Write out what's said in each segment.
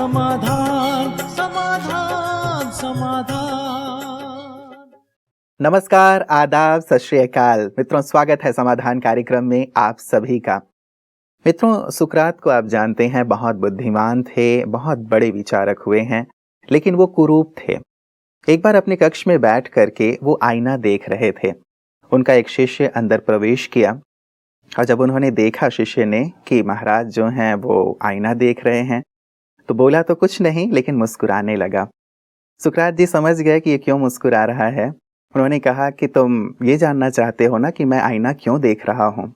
समाधान समाधान समाधान। नमस्कार, आदाब, सत श्री अकाल। मित्रों, स्वागत है समाधान कार्यक्रम में आप सभी का। मित्रों, सुकरात को आप जानते हैं बहुत बुद्धिमान थे, बहुत बड़े विचारक हुए हैं, लेकिन वो कुरूप थे। एक बार अपने कक्ष में बैठ करके वो आईना देख रहे थे। उनका एक शिष्य अंदर प्रवेश किया और जब उन्होंने देखा शिष्य ने कि महाराज जो हैं वो आईना देख रहे हैं, तो बोला तो कुछ नहीं, लेकिन मुस्कुराने लगा। सुकरात जी समझ गए कि ये क्यों मुस्कुरा रहा है। उन्होंने कहा कि तुम ये जानना चाहते हो ना कि मैं आईना क्यों देख रहा हूँ।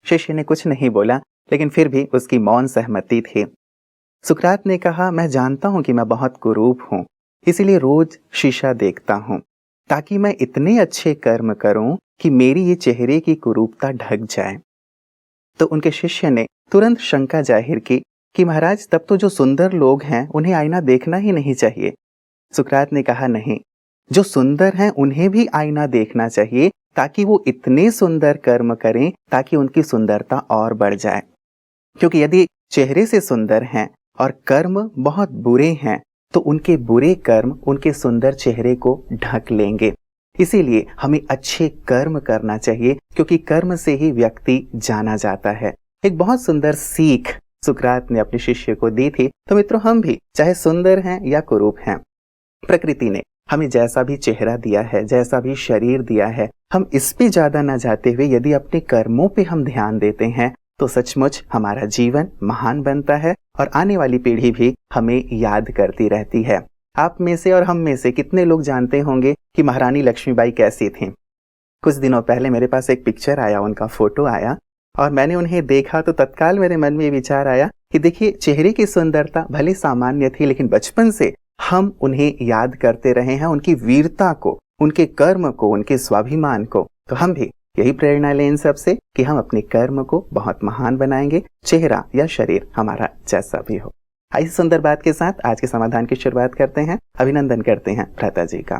शिष्य ने कुछ नहीं बोला, लेकिन फिर भी उसकी मौन सहमति थी। सुकरात ने कहा, मैं जानता हूँ कि मैं बहुत कुरूप हूँ, इसीलिए रोज शीशा देखता हूँ ताकि मैं इतने अच्छे कर्म करूँ कि मेरी ये चेहरे की कुरूपता ढक जाए। तो उनके शिष्य ने तुरंत शंका जाहिर की कि महाराज, तब तो जो सुंदर लोग हैं उन्हें आईना देखना ही नहीं चाहिए। सुकरात ने कहा, नहीं, जो सुंदर हैं उन्हें भी आईना देखना चाहिए ताकि वो इतने सुंदर कर्म करें ताकि उनकी सुंदरता और बढ़ जाए। क्योंकि यदि चेहरे से सुंदर हैं और कर्म बहुत बुरे हैं तो उनके बुरे कर्म उनके सुंदर चेहरे को ढक लेंगे। इसीलिए हमें अच्छे कर्म करना चाहिए, क्योंकि कर्म से ही व्यक्ति जाना जाता है। एक बहुत सुंदर सीख सुकरात ने अपने शिष्य को दी थी। तो मित्रों, हम भी चाहे सुंदर हैं या कुरूप हैं, प्रकृति ने हमें जैसा भी चेहरा दिया है, जैसा भी शरीर दिया है, हम इस पे ज्यादा न जाते हुए यदि अपने कर्मों पे हम ध्यान देते हैं तो सचमुच हमारा जीवन महान बनता है और आने वाली पीढ़ी भी हमें याद करती रहती है। आप में से और हम में से कितने लोग जानते होंगे कि महारानी लक्ष्मीबाई कैसी थीं। कुछ दिनों पहले मेरे पास एक पिक्चर आया, उनका फोटो आया, और मैंने उन्हें देखा तो तत्काल मेरे मन में विचार आया कि देखिए, चेहरे की सुंदरता भले सामान्य थी, लेकिन बचपन से हम उन्हें याद करते रहे हैं, उनकी वीरता को, उनके कर्म को, उनके स्वाभिमान को। तो हम भी यही प्रेरणा लें इन सबसे कि हम अपने कर्म को बहुत महान बनाएंगे, चेहरा या शरीर हमारा जैसा भी हो। इस सुंदर बात के साथ आज के समाधान की शुरुआत करते हैं। अभिनंदन करते हैं भ्राता जी का।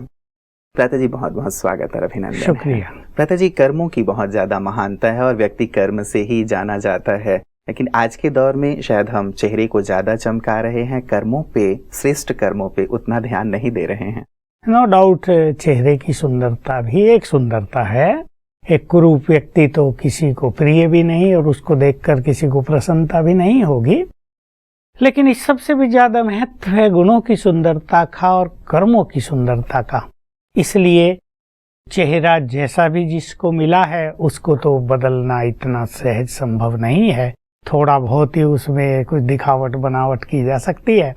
भ्राता जी, बहुत बहुत स्वागत और अभिनंदन। शुक्रिया। भ्राता जी, कर्मों की बहुत ज्यादा महानता है और व्यक्ति कर्म से ही जाना जाता है, लेकिन आज के दौर में शायद हम चेहरे को ज्यादा चमका रहे हैं, कर्मों पे, श्रेष्ठ कर्मों पे उतना ध्यान नहीं दे रहे हैं। नो डाउट, चेहरे की सुंदरता भी एक सुंदरता है। एक कुरूप व्यक्ति तो किसी को प्रिय भी नहीं और उसको देखकर किसी को प्रसन्नता भी नहीं होगी, लेकिन इस सबसे भी ज्यादा महत्व है गुणों की सुंदरता का और कर्मों की सुंदरता का। इसलिए चेहरा जैसा भी जिसको मिला है उसको तो बदलना इतना सहज संभव नहीं है। थोड़ा बहुत ही उसमें कुछ दिखावट बनावट की जा सकती है,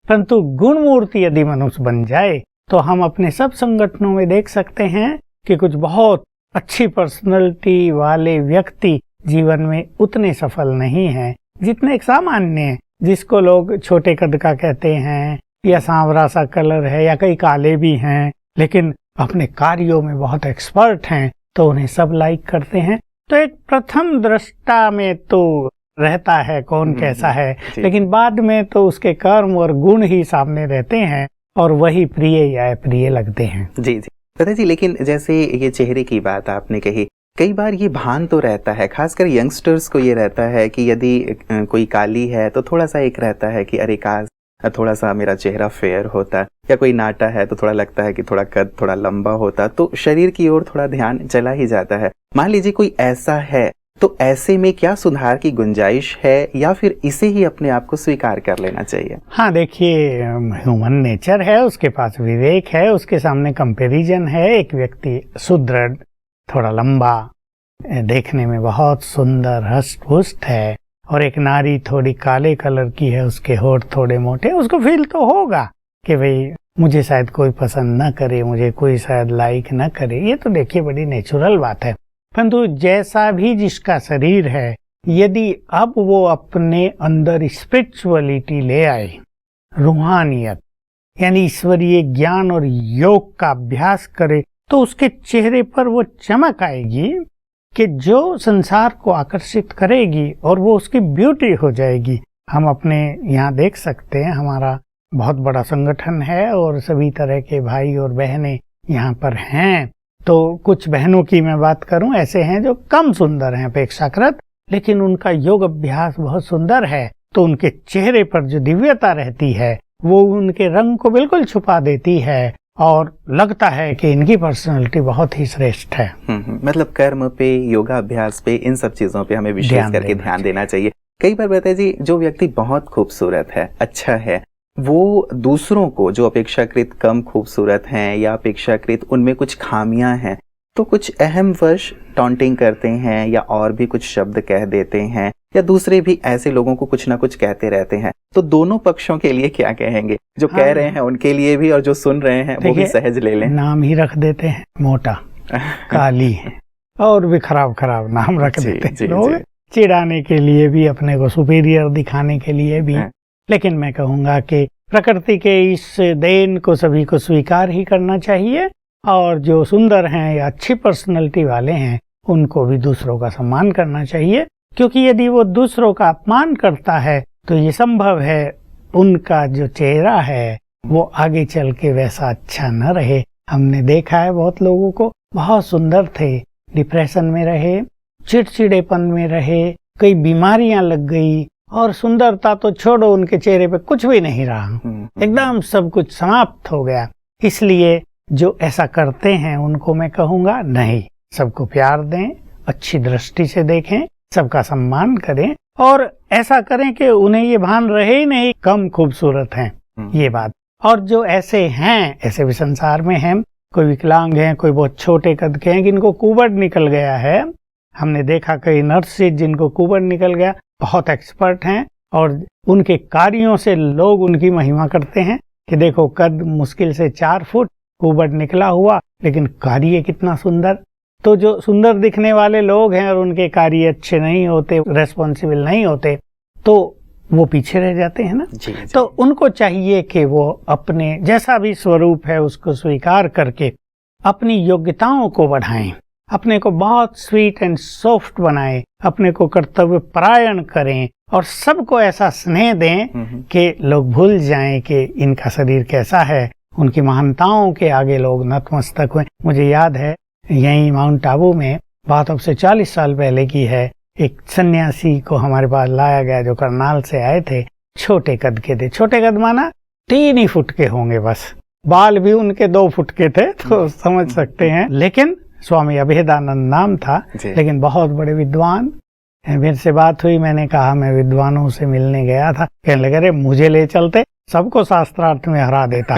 परंतु गुण मूर्ति यदि मनुष्य बन जाए तो हम अपने सब संगठनों में देख सकते हैं कि कुछ बहुत अच्छी पर्सनैलिटी वाले व्यक्ति जीवन में उतने सफल नहीं हैं जितने एक सामान्य हैं, जिसको लोग छोटे कद का कहते हैं या सांवरा सा कलर है या कई काले भी हैं, लेकिन अपने कार्यों में बहुत एक्सपर्ट हैं तो उन्हें सब लाइक करते हैं। तो एक प्रथम दृष्टा में तो रहता है कौन कैसा है, लेकिन बाद में तो उसके कर्म और गुण ही सामने रहते हैं और वही प्रिय या अप्रिय लगते हैं। जी जी भ्राता जी, लेकिन जैसे ये चेहरे की बात आपने कही, कई बार ये भान तो रहता है, खासकर यंगस्टर्स को ये रहता है कि यदि कोई काली है तो थोड़ा सा एक रहता है कि अरे काश थोड़ा सा मेरा चेहरा फेयर होता, या कोई नाटा है तो थोड़ा लगता है कि थोड़ा कद थोड़ा लंबा होता, तो शरीर की ओर थोड़ा ध्यान चला ही जाता है। मान लीजिए कोई ऐसा है, तो ऐसे में क्या सुधार की गुंजाइश है या फिर इसे ही अपने आप को स्वीकार कर लेना चाहिए? हाँ, देखिए, ह्यूमन नेचर है, उसके पास विवेक है, उसके सामने कंपैरिजन है। एक व्यक्ति सुदृढ़, थोड़ा लंबा, देखने में बहुत सुंदर हष्ट पुष्ट है, और एक नारी थोड़ी काले कलर की है, उसके होठ थोड़े मोटे, उसको फील तो होगा कि भाई मुझे शायद कोई पसंद न करे, मुझे कोई शायद लाइक न करे। ये तो देखिए बड़ी नेचुरल बात है। परंतु जैसा भी जिसका शरीर है, यदि अब वो अपने अंदर स्पिरिचुअलिटी ले आए, रूहानियत यानी ईश्वरीय ज्ञान और योग का अभ्यास करे, तो उसके चेहरे पर वो चमक आएगी कि जो संसार को आकर्षित करेगी और वो उसकी ब्यूटी हो जाएगी। हम अपने यहाँ देख सकते हैं, हमारा बहुत बड़ा संगठन है और सभी तरह के भाई और बहनें यहाँ पर हैं। तो कुछ बहनों की मैं बात करूं, ऐसे हैं जो कम सुंदर हैं अपेक्षाकृत, लेकिन उनका योग अभ्यास बहुत सुंदर है। तो उनके चेहरे पर जो दिव्यता रहती है वो उनके रंग को बिल्कुल छुपा देती है और लगता है कि इनकी पर्सनालिटी बहुत ही श्रेष्ठ है। मतलब कर्म पे, योगा अभ्यास पे, इन सब चीजों पे हमें विशेष करके ध्यान देना चाहिए। कई बार बताइए जी, जो व्यक्ति बहुत खूबसूरत है, अच्छा है, वो दूसरों को जो अपेक्षाकृत कम खूबसूरत हैं या अपेक्षाकृत उनमें कुछ खामियां हैं, तो कुछ अहम वश टॉन्टिंग करते हैं या और भी कुछ शब्द कह देते हैं, या दूसरे भी ऐसे लोगों को कुछ ना कुछ कहते रहते हैं। तो दोनों पक्षों के लिए क्या कहेंगे? जो कह रहे हैं उनके लिए भी और जो सुन रहे हैं वो भी सहज ले लें। नाम ही रख देते हैं, मोटा, काली, और भी खराब खराब नाम रख देते हैं लोग, चिढ़ाने के लिए भी, अपने को सुपीरियर दिखाने के लिए भी। लेकिन मैं कहूँगा कि प्रकृति के इस देन को सभी को स्वीकार ही करना चाहिए, और जो सुंदर हैं या अच्छी पर्सनैलिटी वाले हैं उनको भी दूसरों का सम्मान करना चाहिए, क्योंकि यदि वो दूसरों का अपमान करता है तो ये संभव है उनका जो चेहरा है वो आगे चल के वैसा अच्छा न रहे। हमने देखा है बहुत लोगों को, बहुत सुंदर थे, डिप्रेशन में रहे, चिड़चिड़ेपन में रहे, कई बीमारियां लग गई, और सुंदरता तो छोड़ो, उनके चेहरे पे कुछ भी नहीं रहा, एकदम सब कुछ समाप्त हो गया। इसलिए जो ऐसा करते हैं उनको मैं कहूँगा नहीं, सबको प्यार दें, अच्छी दृष्टि से देखें, सबका सम्मान करें, और ऐसा करें कि उन्हें ये भान रहे ही नहीं कम खूबसूरत हैं, ये बात। और जो ऐसे हैं, ऐसे भी संसार में हैं, कोई विकलांग हैं, कोई बहुत छोटे कद के हैं जिनको कुबड़ निकल गया है। हमने देखा कई नर्सेज जिनको कुबड़ निकल गया, बहुत एक्सपर्ट हैं, और उनके कार्यों से लोग उनकी महिमा करते हैं कि देखो कद मुश्किल से 4 फुट, कुबड़ निकला हुआ, लेकिन कार्य कितना सुंदर। तो जो सुंदर दिखने वाले लोग हैं और उनके कार्य अच्छे नहीं होते, रेस्पॉन्सिबल नहीं होते, तो वो पीछे रह जाते हैं ना। जी। तो उनको चाहिए कि वो अपने जैसा भी स्वरूप है उसको स्वीकार करके अपनी योग्यताओं को बढ़ाएं, अपने को बहुत स्वीट एंड सॉफ्ट बनाएं, अपने को कर्तव्य परायण करें, और सबको ऐसा स्नेह दें कि लोग भूल जाएं कि इनका शरीर कैसा है, उनकी महानताओं के आगे लोग नतमस्तक हुए। मुझे याद है यहीं माउंट आबू में, बात अब से 40 साल पहले की है, एक सन्यासी को हमारे पास लाया गया जो करनाल से आए थे, छोटे कद के थे, छोटे कद माना 3 ही फुट के होंगे बस, बाल भी उनके 2 फुट के थे, तो समझ सकते हैं। लेकिन स्वामी अभेदानंद नाम था, लेकिन बहुत बड़े विद्वान। मेरे से बात हुई, मैंने कहा मैं विद्वानों से मिलने गया था, कहने लगे अरे मुझे ले चलते, सबको शास्त्रार्थ में हरा देता।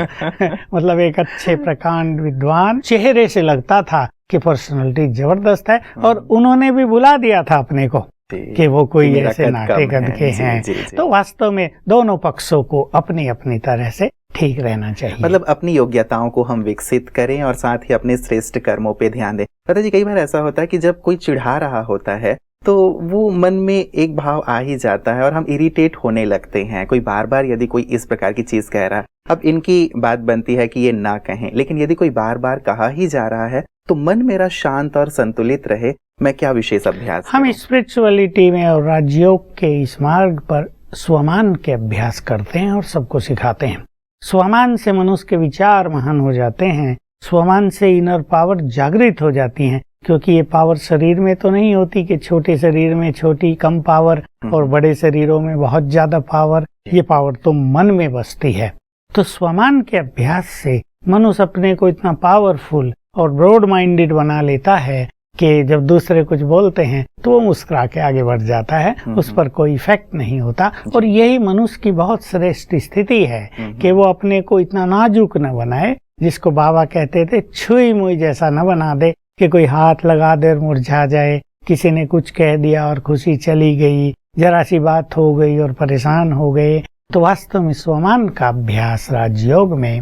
मतलब एक अच्छे प्रकांड विद्वान, चेहरे से लगता था कि पर्सनालिटी जबरदस्त है, और उन्होंने भी बुला दिया था अपने को कि वो कोई ऐसे नाटे कद के हैं। तो वास्तव में दोनों पक्षों को अपनी अपनी तरह से ठीक रहना चाहिए। मतलब अपनी योग्यताओं को हम विकसित करें और साथ ही अपने श्रेष्ठ कर्मों पे ध्यान दें। पता जी, कई बार ऐसा होता है कि जब कोई चिढ़ा रहा होता है तो वो मन में एक भाव आ ही जाता है और हम इरिटेट होने लगते हैं। कोई बार बार यदि कोई इस प्रकार की चीज कह रहा है, अब इनकी बात बनती है कि ये ना कहें, लेकिन यदि कोई बार बार कहा ही जा रहा है तो मन मेरा शांत और संतुलित रहे, मैं क्या विशेष अभ्यास हम स्पिरिचुअलिटी में और राजयोग के इस मार्ग पर स्वमान के अभ्यास करते हैं और सबको सिखाते हैं। स्वमान से मनुष्य के विचार महान हो जाते हैं, स्वमान से इनर पावर जागृत हो जाती हैं, क्योंकि ये पावर शरीर में तो नहीं होती कि छोटे शरीर में छोटी कम पावर और बड़े शरीरों में बहुत ज्यादा पावर, ये पावर तो मन में बसती है। तो स्वमान के अभ्यास से मनुष्य अपने को इतना पावरफुल और ब्रॉड माइंडेड बना लेता है कि जब दूसरे कुछ बोलते हैं तो वो मुस्कुरा के आगे बढ़ जाता है, उस पर कोई इफेक्ट नहीं होता। और यही मनुष्य की बहुत श्रेष्ठ स्थिति है कि वो अपने को इतना नाजुक न बनाए, जिसको बाबा कहते थे छुई मुई जैसा न बना दे कि कोई हाथ लगा दे और मुरझा जाए, किसी ने कुछ कह दिया और खुशी चली गई, जरा सी बात हो गई और परेशान हो गए। तो वास्तव में स्वमान का अभ्यास राजयोग में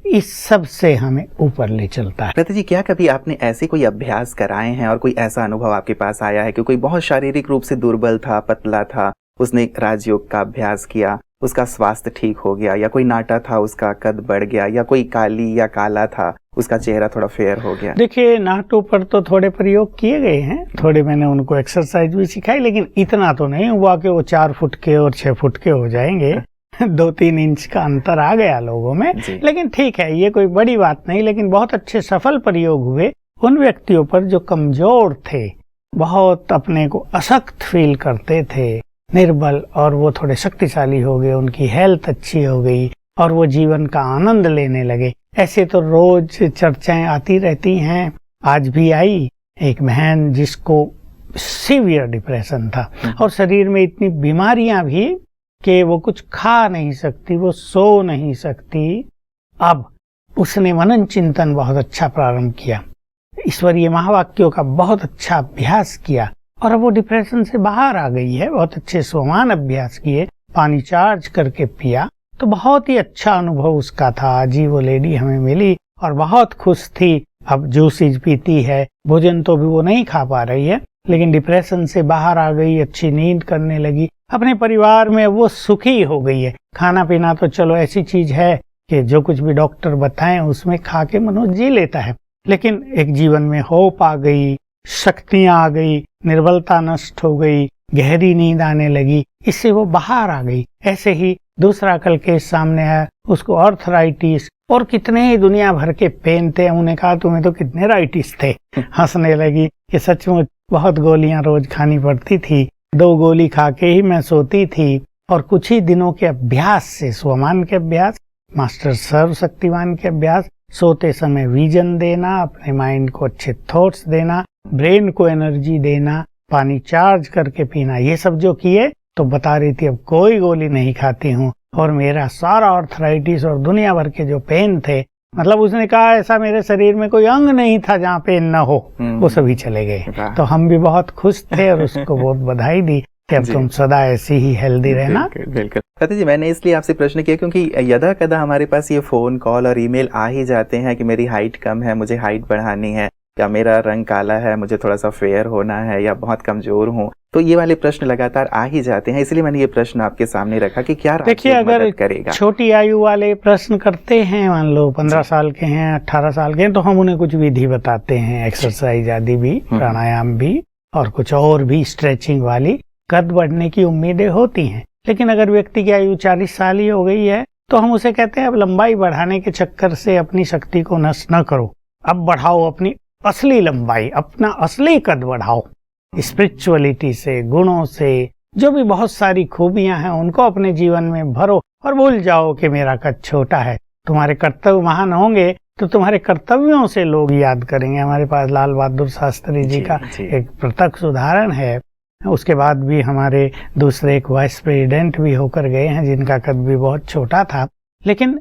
इस सब से हमें ऊपर ले चलता है। प्रति जी, क्या कभी आपने ऐसे कोई अभ्यास कराए हैं और कोई ऐसा अनुभव आपके पास आया है कि कोई बहुत शारीरिक रूप से दुर्बल था, पतला था, उसने राजयोग का अभ्यास किया, उसका स्वास्थ्य ठीक हो गया, या कोई नाटा था उसका कद बढ़ गया, या कोई काली या काला था उसका चेहरा थोड़ा फेयर हो गया? देखिए, नाटों पर तो थोड़े प्रयोग किए गए हैं, थोड़े मैंने उनको एक्सरसाइज भी सिखाई, लेकिन इतना तो नहीं हुआ कि वो 4 फुट के और 6 फुट के हो जाएंगे। 2-3 इंच का अंतर आ गया लोगों में, लेकिन ठीक है, ये कोई बड़ी बात नहीं। लेकिन बहुत अच्छे सफल प्रयोग हुए उन व्यक्तियों पर जो कमजोर थे, बहुत अपने को अशक्त फील करते थे, निर्बल और वो थोड़े शक्तिशाली हो गए, उनकी हेल्थ अच्छी हो गई और वो जीवन का आनंद लेने लगे। ऐसे तो रोज चर्चाएं आती रहती हैं। आज भी आई एक बहन जिसको सीवियर डिप्रेशन था और शरीर में इतनी बीमारियां भी कि वो कुछ खा नहीं सकती, वो सो नहीं सकती। अब उसने मनन चिंतन बहुत अच्छा प्रारंभ किया, ईश्वरीय महावाक्यों का बहुत अच्छा अभ्यास किया और अब वो डिप्रेशन से बाहर आ गई है। बहुत अच्छे सोमान अभ्यास किए, पानी चार्ज करके पिया, तो बहुत ही अच्छा अनुभव उसका था। आज ही वो लेडी हमें मिली और बहुत खुश थी। अब जूसेज पीती है, भोजन तो भी वो नहीं खा पा रही है, लेकिन डिप्रेशन से बाहर आ गई, अच्छी नींद करने लगी, अपने परिवार में वो सुखी हो गई है। खाना पीना तो चलो ऐसी चीज है कि जो कुछ भी डॉक्टर बताएं उसमें खा के मनुष्य जी लेता है, लेकिन एक जीवन में होप आ गई, शक्तियां आ गई, निर्बलता नष्ट हो गई, गहरी नींद आने लगी, इससे वो बाहर आ गई। ऐसे ही दूसरा कल केस सामने आया, उसको आर्थराइटिस और कितने ही दुनिया भर के पेन थे। उन्हें कहा तुम्हें तो कितने राइटिस थे। हंसने लगी कि सचमुच बहुत गोलियां रोज खानी पड़ती थी, 2 गोली खा के ही मैं सोती थी। और कुछ ही दिनों के अभ्यास से, स्वमान के अभ्यास, मास्टर सर्व शक्तिवान के अभ्यास, सोते समय विजन देना, अपने माइंड को अच्छे थॉट्स देना, ब्रेन को एनर्जी देना, पानी चार्ज करके पीना, ये सब जो किए तो बता रही थी अब कोई गोली नहीं खाती हूँ और मेरा सारा आर्थराइटिस और दुनिया भर के जो पेन थे, मतलब उसने कहा ऐसा मेरे शरीर में कोई अंग नहीं था जहाँ पेन न हो, वो सभी चले गए। तो हम भी बहुत खुश थे और उसको बहुत बधाई दी कि अब तुम सदा ऐसी ही हेल्दी रहना। बिल्कुल फतेह जी, मैंने इसलिए आपसे प्रश्न किया क्योंकि यदा कदा हमारे पास ये फोन कॉल और ईमेल आ ही जाते हैं कि मेरी हाइट कम है, मुझे हाइट बढ़ानी है, या मेरा रंग काला है, मुझे थोड़ा सा फेयर होना है, या बहुत कमजोर हूँ, तो ये वाले प्रश्न लगातार आ ही जाते हैं। इसलिए मैंने ये प्रश्न आपके सामने रखा कि क्या देखिए, अगर छोटी आयु वाले प्रश्न करते हैं, मान लो 15 साल के हैं, 18 साल के हैं, तो हम उन्हें कुछ विधि बताते हैं, एक्सरसाइज आदि भी, प्राणायाम भी और कुछ और भी स्ट्रेचिंग वाली, कद बढ़ने की उम्मीदें होती हैं। लेकिन अगर व्यक्ति की आयु 40 साल ही हो गई है तो हम उसे कहते हैं अब लंबाई बढ़ाने के चक्कर से अपनी शक्ति को नष्ट न करो, अब बढ़ाओ अपनी असली लंबाई, अपना असली कद बढ़ाओ। स्पिरिचुअलिटी से, गुणों से, जो भी बहुत सारी खूबियां हैं उनको अपने जीवन में भरो और भूल जाओ कि मेरा कद छोटा है। तुम्हारे कर्तव्य महान होंगे तो तुम्हारे कर्तव्यों से लोग याद करेंगे। हमारे पास लाल बहादुर शास्त्री जी का एक प्रत्यक्ष उदाहरण है। उसके बाद भी हमारे दूसरे एक वाइस प्रेसिडेंट भी होकर गए हैं जिनका कद भी बहुत छोटा था, लेकिन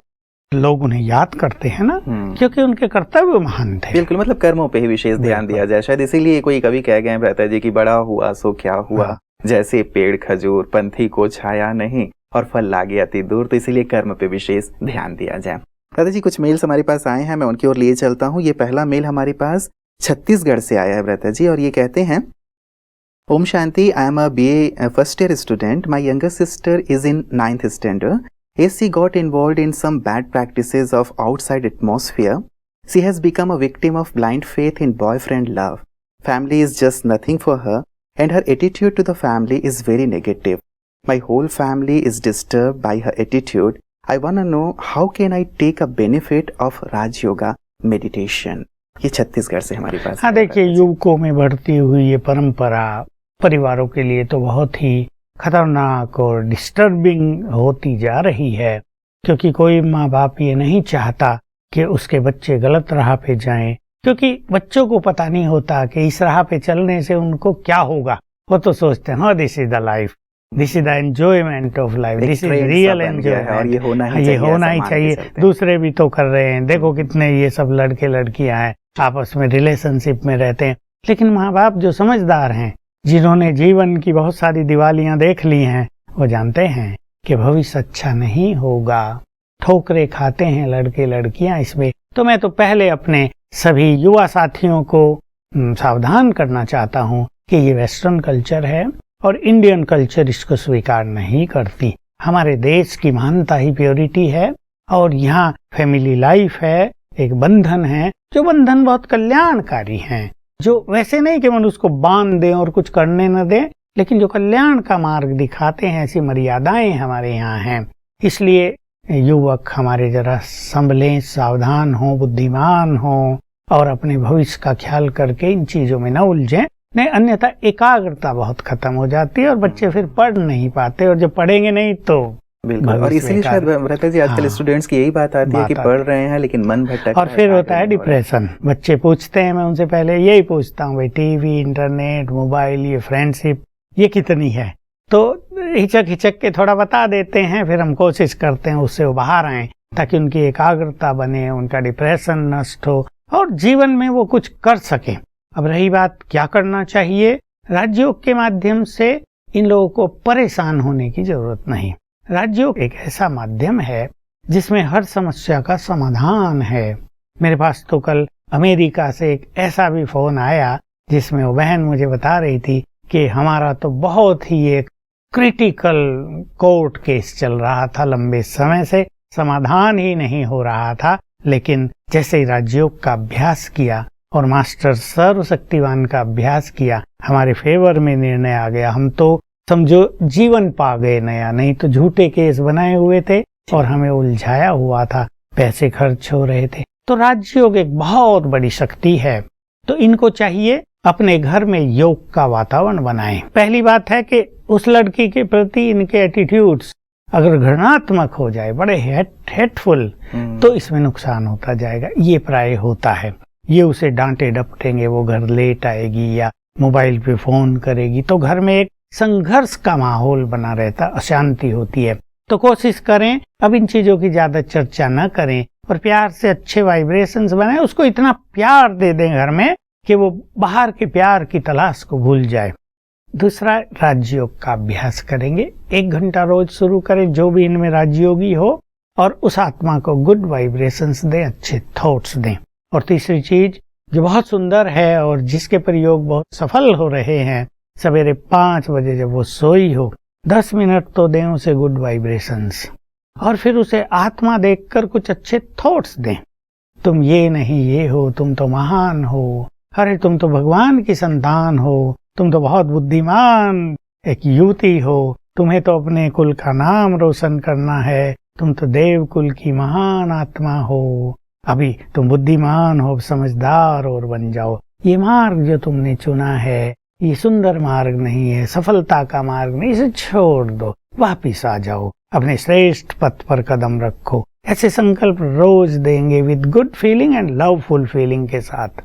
लोग उन्हें याद करते हैं ना, क्योंकि उनके कर्तव्य महान थे। बिल्कुल, मतलब कर्मों पे ही विशेष ध्यान दिया जाए। शायद इसीलिए कोई कवि कह गए भ्राता जी की बड़ा हुआ सो क्या हुआ, जैसे पेड़ खजूर पंथी को छाया नहीं और फल लागे अति दूर, तो इसीलिए कर्म पे विशेष ध्यान दिया जाए। भ्राता जी, कुछ मेल्स हमारे पास आए हैं, मैं उनकी ओर लिए चलता हूँ। ये पहला मेल हमारे पास छत्तीसगढ़ से आया है भ्राता जी, और ये कहते हैं, Om Shanti, I am a BA first year student, my younger sister is in 9th standard. As she got involved in some bad practices of outside atmosphere, she has become a victim of blind faith in boyfriend love. Family is just nothing for her and her attitude to the family is very negative. My whole family is disturbed by her attitude. I want to know how can I take a benefit of Raj Yoga meditation. ये छत्तीसगढ़ से हमारे पास। हाँ, देखिए, युवकों में बढ़ती हुई ये परंपरा परिवारों के लिए तो बहुत ही खतरनाक और डिस्टर्बिंग होती जा रही है, क्योंकि कोई माँ बाप ये नहीं चाहता कि उसके बच्चे गलत राह पे जाएं, क्योंकि बच्चों को पता नहीं होता कि इस राह पे चलने से उनको क्या होगा। वो तो सोचते हैं हाँ, this is the life, this is the enjoyment of life, this is real enjoyment, ये होना ही चाहिए, दूसरे भी तो कर रहे हैं, देखो कितने ये सब लड़के लड़कियां हैं आपस में रिलेशनशिप में रहते हैं। लेकिन माँ बाप जो समझदार हैं, जिन्होंने जीवन की बहुत सारी दिवालियां देख ली हैं, वो जानते हैं कि भविष्य अच्छा नहीं होगा, ठोकरे खाते हैं लड़के लड़कियां इसमें। तो मैं तो पहले अपने सभी युवा साथियों को सावधान करना चाहता हूँ कि ये वेस्टर्न कल्चर है और इंडियन कल्चर इसको स्वीकार नहीं करती। हमारे देश की महानता ही प्योरिटी है और यहाँ फैमिली लाइफ है, एक बंधन है, जो बंधन बहुत कल्याणकारी हैं, जो वैसे नहीं कि मनुष्य को बांध दें और कुछ करने न दें, लेकिन जो कल्याण का मार्ग दिखाते हैं, ऐसी मर्यादाएं हमारे यहाँ हैं। इसलिए युवक हमारे जरा संभलें, सावधान हों, बुद्धिमान हों और अपने भविष्य का ख्याल करके इन चीजों में न उलझें। नहीं, अन्यथा एकाग्रता बहुत खत्म हो जाती है और बच्चे फिर पढ़ नहीं पाते, और जब पढ़ेंगे नहीं तो बिल्कुल। और इसीलिए शायद भ्राता जी आजकल स्टूडेंट्स की यही बात आती है कि पढ़ रहे हैं लेकिन मन भटक, और फिर होता है डिप्रेशन। बच्चे पूछते हैं, मैं उनसे पहले यही पूछता हूँ, भाई टीवी, इंटरनेट, मोबाइल, ये फ्रेंडशिप ये कितनी है? तो हिचक हिचक के थोड़ा बता देते हैं, फिर हम कोशिश करते हैं उससे वो बाहर आए ताकि उनकी एकाग्रता बने, उनका डिप्रेशन नष्ट हो और जीवन में वो कुछ कर सके। अब रही बात क्या करना चाहिए, राजयोग के माध्यम से इन लोगों को परेशान होने की जरूरत नहीं। राजयोग एक ऐसा माध्यम है जिसमें हर समस्या का समाधान है। मेरे पास तो कल अमेरिका से एक ऐसा भी फोन आया जिसमें वो बहन मुझे बता रही थी कि हमारा तो बहुत ही एक क्रिटिकल कोर्ट केस चल रहा था, लंबे समय से समाधान ही नहीं हो रहा था, लेकिन जैसे ही राजयोग का अभ्यास किया और मास्टर सर्वशक्तिवान का अभ्यास किया, हमारे फेवर में निर्णय आ गया। हम तो समझो जीवन पा गए नया, नहीं तो झूठे केस बनाए हुए थे और हमें उलझाया हुआ था, पैसे खर्च हो रहे थे। तो राजयोग एक बहुत बड़ी शक्ति है, तो इनको चाहिए अपने घर में योग का वातावरण बनाएं। पहली बात है कि उस लड़की के प्रति इनके एटीट्यूड्स अगर घृणात्मक हो जाए, बड़े हेटफुल, तो इसमें नुकसान होता जाएगा। ये प्राय होता है, ये उसे डांटे डपटेंगे, वो घर लेट आएगी या मोबाइल पे फोन करेगी, तो घर में एक संघर्ष का माहौल बना रहता, अशांति होती है। तो कोशिश करें अब इन चीजों की ज्यादा चर्चा न करें और प्यार से अच्छे वाइब्रेशंस बनाएं। उसको इतना प्यार दे दें घर में कि वो बाहर के प्यार की तलाश को भूल जाए। दूसरा, राजयोग का अभ्यास करेंगे, 1 घंटा रोज शुरू करें, जो भी इनमें राजयोगी हो, और उस आत्मा को गुड वाइब्रेशंस दें, अच्छे थॉट्स दें। और तीसरी चीज जो बहुत सुंदर है और जिसके प्रयोग बहुत सफल हो रहे हैं, सवेरे 5 बजे जब वो सोई हो, 10 मिनट तो दें उसे गुड वाइब्रेशंस, और फिर उसे आत्मा देखकर कुछ अच्छे थॉट्स दें। तुम ये नहीं ये हो, तुम तो महान हो, अरे तुम तो भगवान की संतान हो, तुम तो बहुत बुद्धिमान एक युवती हो, तुम्हें तो अपने कुल का नाम रोशन करना है, तुम तो देव कुल की महान आत्मा हो, अभी तुम बुद्धिमान हो, समझदार और बन जाओ। ये मार्ग जो तुमने चुना है ये सुंदर मार्ग नहीं है, सफलता का मार्ग नहीं, इसे छोड़ दो, वापिस आ जाओ, अपने श्रेष्ठ पथ पर कदम रखो। ऐसे संकल्प रोज देंगे with good feeling and loveful feeling के साथ,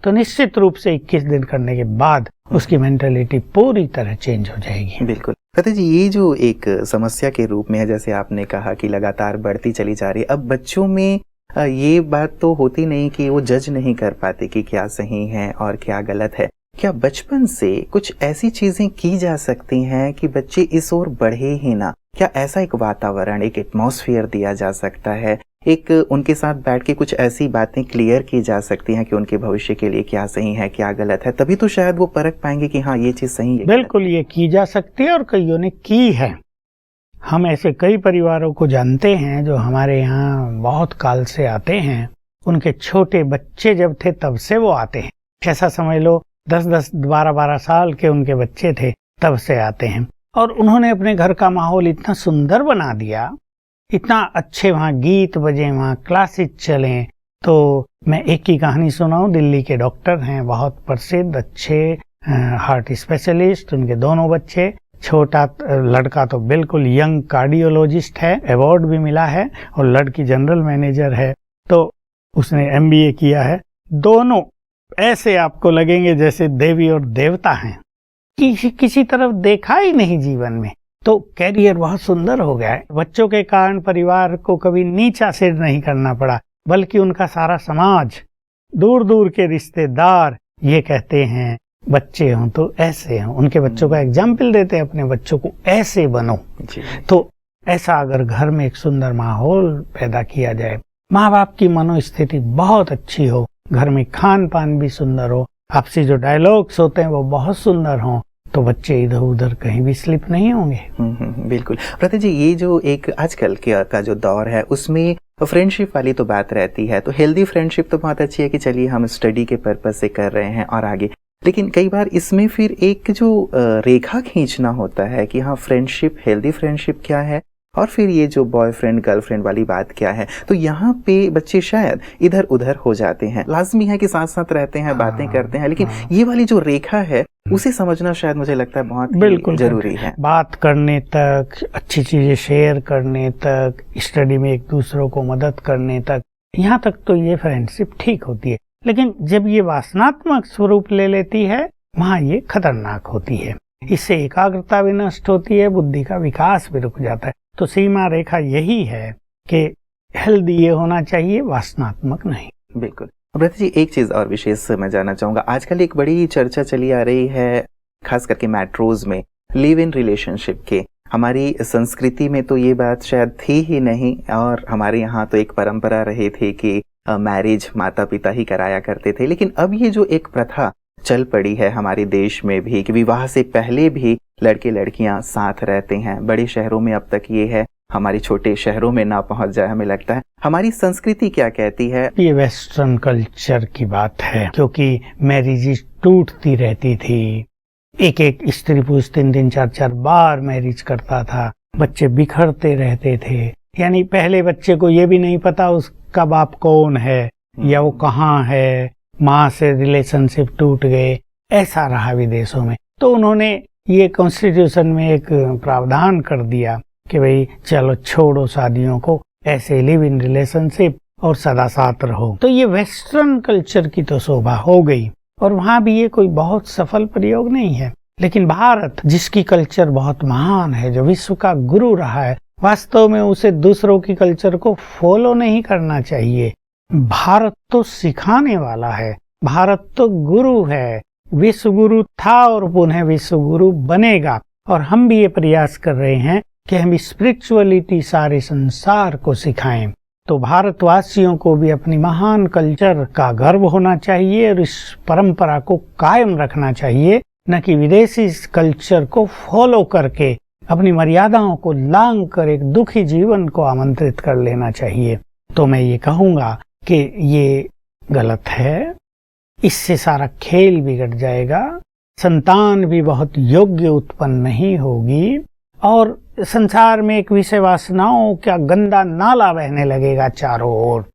तो निश्चित रूप से 21 दिन करने के बाद उसकी मेंटालिटी पूरी तरह चेंज हो जाएगी। बिल्कुल भ्राता जी, ये जो एक समस्या के रूप में है, जैसे आपने कहा कि लगातार बढ़ती चली जा रही है, अब बच्चों में ये बात तो होती नहीं कि वो जज नहीं कर पाते कि क्या सही है और क्या गलत है। क्या बचपन से कुछ ऐसी चीजें की जा सकती हैं कि बच्चे इस ओर बढ़े ही ना? क्या ऐसा एक वातावरण, एक एटमॉस्फेयर दिया जा सकता है, एक उनके साथ बैठ के कुछ ऐसी बातें क्लियर की जा सकती हैं कि उनके भविष्य के लिए क्या सही है क्या गलत है, तभी तो शायद वो परख पाएंगे कि हाँ ये चीज सही है। बिल्कुल, ये की जा सकती है और कईयों ने की है। हम ऐसे कई परिवारों को जानते हैं जो हमारे यहाँ बहुत काल से आते हैं, उनके छोटे बच्चे जब थे तब से वो आते हैं। ऐसा समझ लो 10-10, 12-12 साल के उनके बच्चे थे तब से आते हैं, और उन्होंने अपने घर का माहौल इतना सुंदर बना दिया, इतना अच्छे वहाँ गीत बजे, वहाँ क्लासेस चले। तो मैं एक की कहानी सुनाऊं, दिल्ली के डॉक्टर हैं, बहुत प्रसिद्ध अच्छे हार्ट स्पेशलिस्ट, उनके दोनों बच्चे, छोटा लड़का तो बिल्कुल यंग कार्डियोलॉजिस्ट है, अवार्ड भी मिला है, और लड़की जनरल मैनेजर है, तो उसने MBA किया है। दोनों ऐसे आपको लगेंगे जैसे देवी और देवता हैं, किसी तरफ देखा ही नहीं जीवन में, तो कैरियर बहुत सुंदर हो गया है। बच्चों के कारण परिवार को कभी नीचा सिर नहीं करना पड़ा, बल्कि उनका सारा समाज, दूर दूर के रिश्तेदार ये कहते हैं बच्चे हों तो ऐसे हों, उनके बच्चों का एग्जाम्पल देते हैं, अपने बच्चों को ऐसे बनो। तो ऐसा अगर घर में एक सुंदर माहौल पैदा किया जाए, माँ बाप की मनोस्थिति बहुत अच्छी हो, घर में खान पान भी सुंदर हो, आपसी जो डायलॉग्स होते हैं वो बहुत सुंदर हों, तो बच्चे इधर उधर कहीं भी स्लिप नहीं होंगे। बिल्कुल भ्राता जी, ये जो एक आजकल का जो दौर है उसमें फ्रेंडशिप वाली तो बात रहती है, तो हेल्दी फ्रेंडशिप तो बहुत अच्छी है कि चलिए हम स्टडी के पर्पज से कर रहे हैं और आगे, लेकिन कई बार इसमें फिर एक जो रेखा खींचना होता है कि हाँ फ्रेंडशिप, हेल्दी फ्रेंडशिप क्या है और फिर ये जो बॉयफ्रेंड गर्लफ्रेंड वाली बात क्या है, तो यहाँ पे बच्चे शायद इधर उधर हो जाते हैं। लाजमी है कि साथ साथ रहते हैं, बातें करते हैं, लेकिन ये वाली जो रेखा है उसे समझना शायद मुझे लगता है बहुत बिल्कुल जरूरी है। बात करने तक, अच्छी चीजें शेयर करने तक, स्टडी में एक दूसरों को मदद करने तक, यहाँ तक तो ये फ्रेंडशिप ठीक होती है। लेकिन जब ये वासनात्मक स्वरूप ले लेती है, वहाँ ये खतरनाक होती है। इससे एकाग्रता भी नष्ट होती है, बुद्धि का विकास भी रुक जाता है। तो सीमा रेखा यही है कि हेल्दी ये होना चाहिए, वासनात्मक नहीं। बिल्कुल। ब्रता जी, एक चीज और विशेष मैं जानना चाहूंगा। आजकल एक बड़ी चर्चा चली आ रही है, खास करके मेट्रोज में, लिव इन रिलेशनशिप के। हमारी संस्कृति में तो ये बात शायद थी ही नहीं, और हमारे यहाँ तो एक परंपरा रही थी कि मैरिज माता पिता ही कराया करते थे। लेकिन अब ये जो एक प्रथा चल पड़ी है हमारे देश में भी कि विवाह से पहले भी लड़के लड़कियां साथ रहते हैं, बड़े शहरों में अब तक ये है, हमारे छोटे शहरों में ना पहुंच जाए हमें लगता है। हमारी संस्कृति क्या कहती है? ये वेस्टर्न कल्चर की बात है, क्योंकि मैरिज टूटती रहती थी। एक एक स्त्री पुरुष 3-3 4-4 बार मैरिज करता था, बच्चे बिखरते रहते थे। यानी पहले बच्चे को ये भी नहीं पता उसका बाप कौन है या वो कहाँ है, माँ से रिलेशनशिप टूट गए, ऐसा रहा विदेशों में। तो उन्होंने ये कॉन्स्टिट्यूशन में एक प्रावधान कर दिया कि भाई चलो छोड़ो शादियों को, ऐसे लिव इन रिलेशनशिप और सदा साथ रहो। तो ये वेस्टर्न कल्चर की तो शोभा हो गई, और वहाँ भी ये कोई बहुत सफल प्रयोग नहीं है। लेकिन भारत, जिसकी कल्चर बहुत महान है, जो विश्व का गुरु रहा है, वास्तव में उसे दूसरों की कल्चर को फॉलो नहीं करना चाहिए। भारत तो सिखाने वाला है, भारत तो गुरु है, विश्व गुरु था और पुनः विश्व गुरु बनेगा। और हम भी ये प्रयास कर रहे हैं कि हम स्पिरिचुअलिटी सारे संसार को सिखाएं। तो भारतवासियों को भी अपनी महान कल्चर का गर्व होना चाहिए और इस परंपरा को कायम रखना चाहिए, न कि विदेशी कल्चर को फॉलो करके अपनी मर्यादाओं को लांघ कर एक दुखी जीवन को आमंत्रित कर लेना चाहिए। तो मैं ये कहूँगा कि ये गलत है, इससे सारा खेल बिगड़ जाएगा, संतान भी बहुत योग्य उत्पन्न नहीं होगी, और संसार में एक विषय वासनाओं का गंदा नाला बहने लगेगा चारों ओर।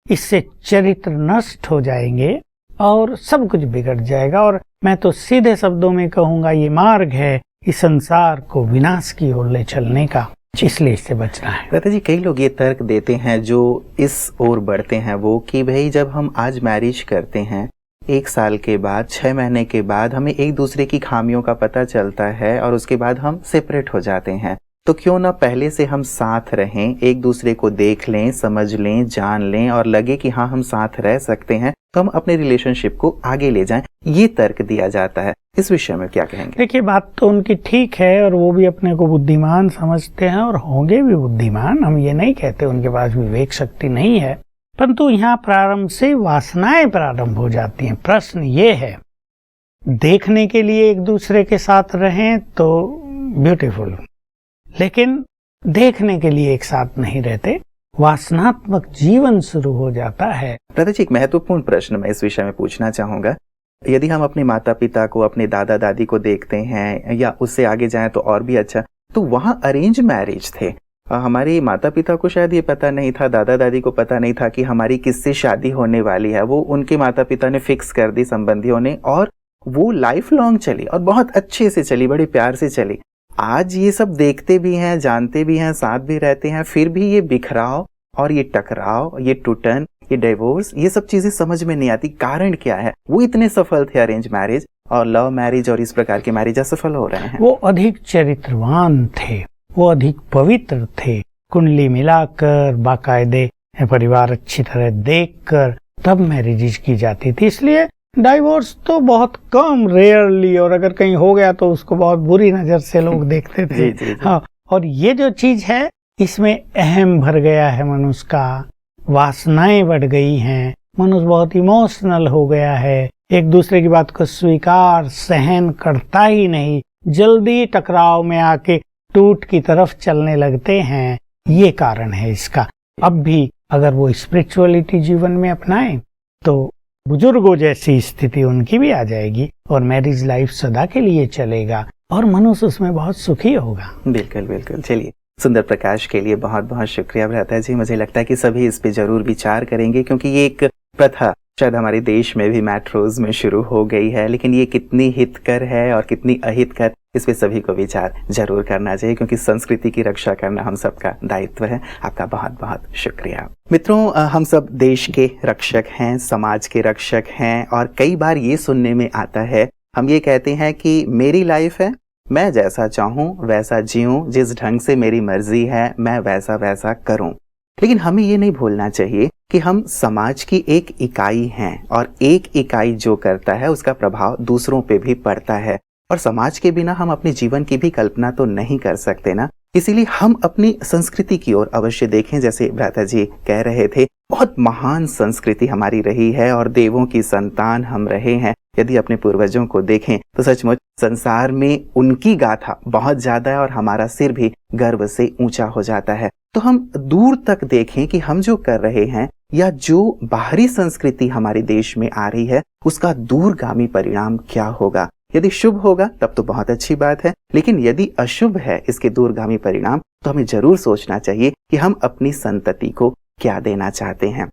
इससे चरित्र नष्ट हो जाएंगे और सब कुछ बिगड़ जाएगा। और मैं तो सीधे शब्दों में कहूँगा, ये मार्ग है इस संसार को विनाश की ओर ले चलने का, इसलिए इससे बचना है। ब्रता जी, कई लोग ये तर्क देते हैं जो इस ओर बढ़ते हैं, वो कि भाई जब हम आज मैरिज करते हैं, 1 साल के बाद, 6 महीने के बाद हमें एक दूसरे की खामियों का पता चलता है और उसके बाद हम सेपरेट हो जाते हैं, तो क्यों ना पहले से हम साथ रहें, एक दूसरे को देख लें, समझ लें, जान लें, और लगे कि हाँ हम साथ रह सकते हैं, तो हम अपने रिलेशनशिप को आगे ले जाएं। ये तर्क दिया जाता है, इस विषय में क्या कहेंगे? देखिए, बात तो उनकी ठीक है, और वो भी अपने को बुद्धिमान समझते हैं और होंगे भी बुद्धिमान, हम ये नहीं कहते उनके पास विवेक शक्ति नहीं है, परंतु यहाँ प्रारंभ से वासनाएं प्रारंभ हो जाती हैं। प्रश्न ये है, देखने के लिए एक दूसरे के साथ रहें तो ब्यूटीफुल, लेकिन देखने के लिए एक साथ नहीं रहते, वासनात्मक जीवन शुरू हो जाता है। ब्रता जी, एक महत्वपूर्ण प्रश्न मैं इस विषय में पूछना चाहूंगा। यदि हम अपने माता पिता को, अपने दादा दादी को देखते हैं, या उससे आगे जाएं तो और भी अच्छा, तो वहाँ अरेंज मैरिज थे। हमारे माता पिता को शायद ये पता नहीं था, दादा दादी को पता नहीं था कि हमारी किससे शादी होने वाली है। वो उनके माता पिता ने फिक्स कर दी संबंधियों ने, और वो लाइफ लॉन्ग चली और बहुत अच्छे से चली, बड़े प्यार से चली। आज ये सब देखते भी हैं, जानते भी हैं, साथ भी रहते हैं, फिर भी ये बिखराव और ये टकराव, ये टूटन, ये डिवोर्स, ये सब चीजें समझ में नहीं आती। कारण क्या है? वो इतने सफल थे अरेंज मैरिज, और लव मैरिज और इस प्रकार के मैरिज असफल हो रहे हैं। वो अधिक चरित्रवान थे, वो अधिक पवित्र थे, कुंडली मिलाकर, बाकायदे परिवार अच्छी तरह देखकर तब मैरिज की जाती थी। इसलिए डाइवोर्स तो बहुत कम, रेयरली, और अगर कहीं हो गया तो उसको बहुत बुरी नजर से लोग देखते थे। जी। हाँ, और ये जो चीज है, इसमें अहम भर गया है मनुष्य का, वासनाएं बढ़ गई हैं, मनुष्य बहुत इमोशनल हो गया है, एक दूसरे की बात को स्वीकार सहन करता ही नहीं, जल्दी टकराव में आके टूट की तरफ चलने लगते हैं। ये कारण है इसका। अब भी अगर वो स्पिरिचुअलिटी जीवन में अपनाएं तो बुजुर्गों जैसी स्थिति उनकी भी आ जाएगी, और मैरिज लाइफ सदा के लिए चलेगा, और मनुष्य उसमें बहुत सुखी होगा। बिल्कुल बिल्कुल। चलिए, सुंदर प्रकाश के लिए बहुत बहुत शुक्रिया भ्राता जी। मुझे लगता है कि सभी इस पे जरूर विचार करेंगे, क्योंकि ये एक प्रथा शायद हमारे देश में भी मेट्रोज में शुरू हो गई है, लेकिन ये कितनी हितकर है और कितनी अहितकर, इस पे सभी को विचार जरूर करना चाहिए, क्योंकि संस्कृति की रक्षा करना हम सबका दायित्व है। आपका बहुत बहुत शुक्रिया। मित्रों, हम सब देश के रक्षक हैं, समाज के रक्षक हैं, और कई बार ये सुनने में आता है, हम ये कहते हैं कि मेरी लाइफ है, मैं जैसा चाहूँ वैसा जीऊँ, जिस ढंग से मेरी मर्जी है मैं वैसा वैसा करूँ। लेकिन हमें ये नहीं भूलना चाहिए कि हम समाज की एक इकाई हैं, और एक इकाई जो करता है उसका प्रभाव दूसरों पे भी पड़ता है, और समाज के बिना हम अपने जीवन की भी कल्पना तो नहीं कर सकते ना। इसीलिए हम अपनी संस्कृति की ओर अवश्य देखें। जैसे भ्राता जी कह रहे थे, बहुत महान संस्कृति हमारी रही है और देवों की संतान हम रहे हैं। यदि अपने पूर्वजों को देखें तो सचमुच संसार में उनकी गाथा बहुत ज्यादा है, और हमारा सिर भी गर्व से ऊंचा हो जाता है। तो हम दूर तक देखें कि हम जो कर रहे हैं, या जो बाहरी संस्कृति हमारे देश में आ रही है, उसका दूरगामी परिणाम क्या होगा। यदि शुभ होगा तब तो बहुत अच्छी बात है, लेकिन यदि अशुभ है इसके दूरगामी परिणाम, तो हमें जरूर सोचना चाहिए कि हम अपनी संतति को क्या देना चाहते हैं।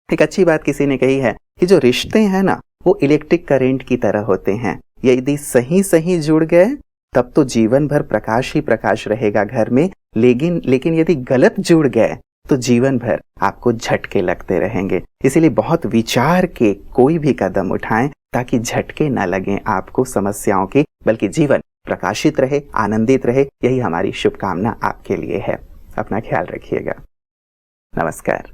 एक अच्छी बात किसी ने कही है कि जो रिश्ते हैं ना, वो इलेक्ट्रिक करंट की तरह होते हैं। यदि सही सही जुड़ गए तब तो जीवन भर प्रकाश ही प्रकाश रहेगा घर में, लेकिन यदि गलत जुड़ गए तो जीवन भर आपको झटके लगते रहेंगे। इसीलिए बहुत विचार के कोई भी कदम उठाएं, ताकि झटके न लगें आपको समस्याओं के, बल्कि जीवन प्रकाशित रहे, आनंदित रहे। यही हमारी शुभकामना आपके लिए है। अपना ख्याल रखिएगा। नमस्कार।